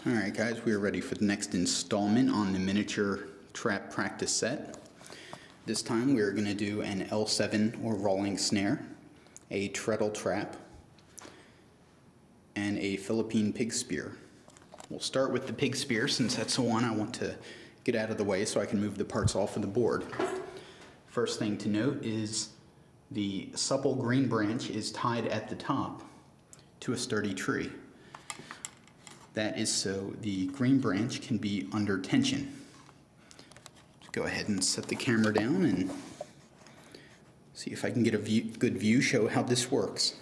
Alright guys, we are ready for the next installment on the miniature trap practice set. This time we are going to do an L7 or rolling snare, a treadle trap, and a Philippine pig spear. We'll start with the pig spear since that's the one I want to get out of the way so I can move the parts off of the board. First thing to note is the supple green branch is tied at the top to a sturdy tree. That is so the green branch can be under tension. Just go ahead and set the camera down and see if I can get a good view, show how this works.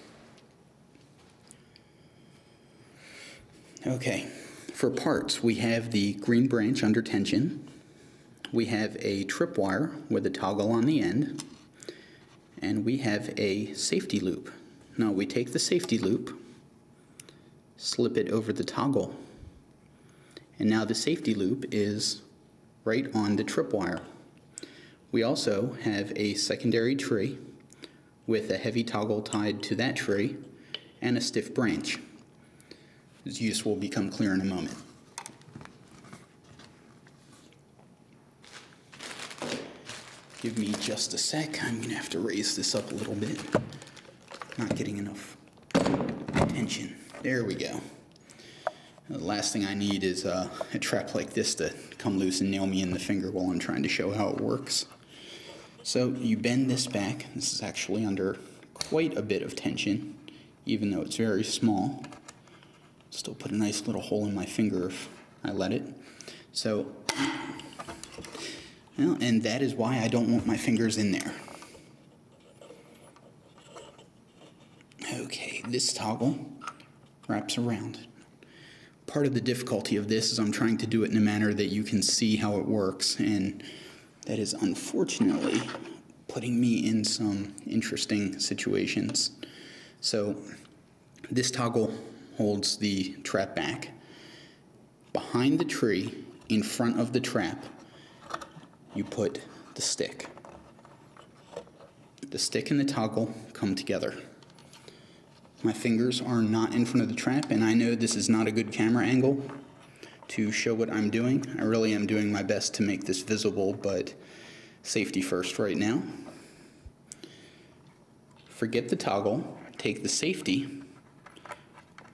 Okay, for parts we have the green branch under tension. We have a tripwire with a toggle on the end. And we have a safety loop. Now we take the safety loop, slip it over the toggle, and now the safety loop is right on the tripwire. We also have a secondary tree with a heavy toggle tied to that tree and a stiff branch. Its use will become clear in a moment. Give me just a sec. I'm going to have to raise this up a little bit. Not getting enough tension. There we go. The last thing I need is a trap like this to come loose and nail me in the finger while I'm trying to show how it works. So you bend this back. This is actually under quite a bit of tension, even though it's very small. Still put a nice little hole in my finger if I let it. So, well, and that is why I don't want my fingers in there. Okay, this toggle wraps around. Part of the difficulty of this is I'm trying to do it in a manner that you can see how it works, and that is unfortunately putting me in some interesting situations. So this toggle holds the trap back. Behind the tree, in front of the trap, you put the stick. The stick and the toggle come together. My fingers are not in front of the trap, and I know this is not a good camera angle to show what I'm doing. I really am doing my best to make this visible, but safety first right now. Forget the toggle, take the safety,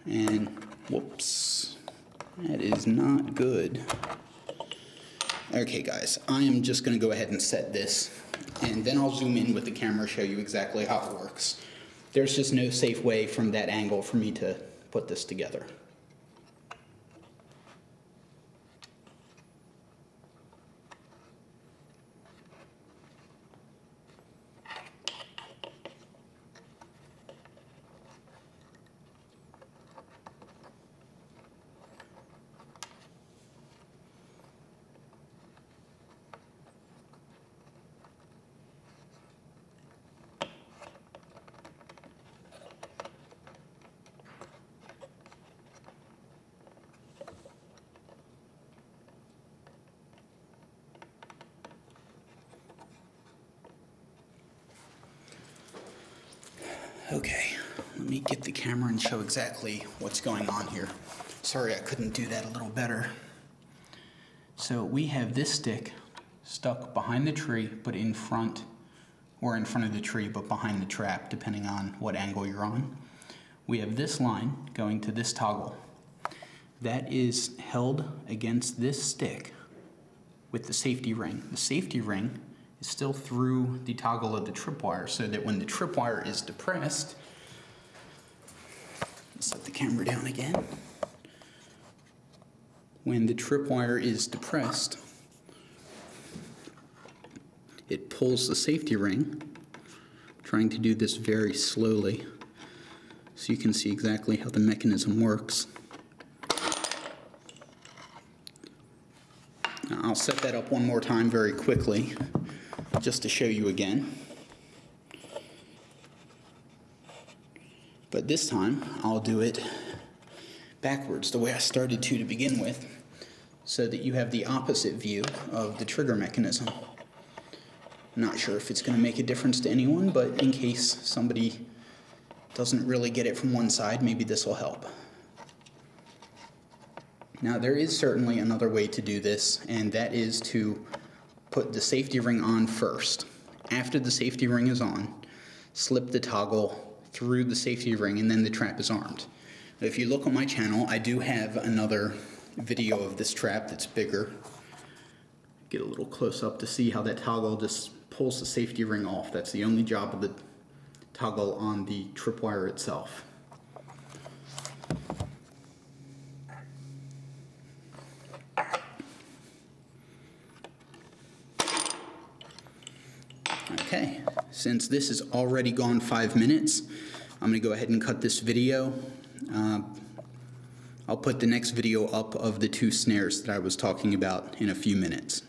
and whoops, that is not good. Okay guys, I am just going to go ahead and set this, and then I'll zoom in with the camera, show you exactly how it works. There's just no safe way from that angle for me to put this together. Okay, let me get the camera and show exactly what's going on here. Sorry I couldn't do that a little better. So we have this stick stuck behind the tree, but in front, or in front of the tree, but behind the trap, depending on what angle you're on. We have this line going to this toggle. That is held against this stick with the safety ring. The safety ring is still through the toggle of the tripwire, so that when the tripwire is depressed, set the camera down again. When the tripwire is depressed, it pulls the safety ring. I'm trying to do this very slowly so you can see exactly how the mechanism works. Now, I'll set that up one more time very quickly, just to show you again. But this time, I'll do it backwards, the way I started to begin with, so that you have the opposite view of the trigger mechanism. Not sure if it's going to make a difference to anyone, but in case somebody doesn't really get it from one side, maybe this will help. Now there is certainly another way to do this, and that is to put the safety ring on first. After the safety ring is on, slip the toggle through the safety ring and then the trap is armed. If you look on my channel, I do have another video of this trap that's bigger. Get a little close up to see how that toggle just pulls the safety ring off. That's the only job of the toggle on the tripwire itself. Okay, since this has already gone 5 minutes, I'm going to go ahead and cut this video. I'll put the next video up of the 2 snares that I was talking about in a few minutes.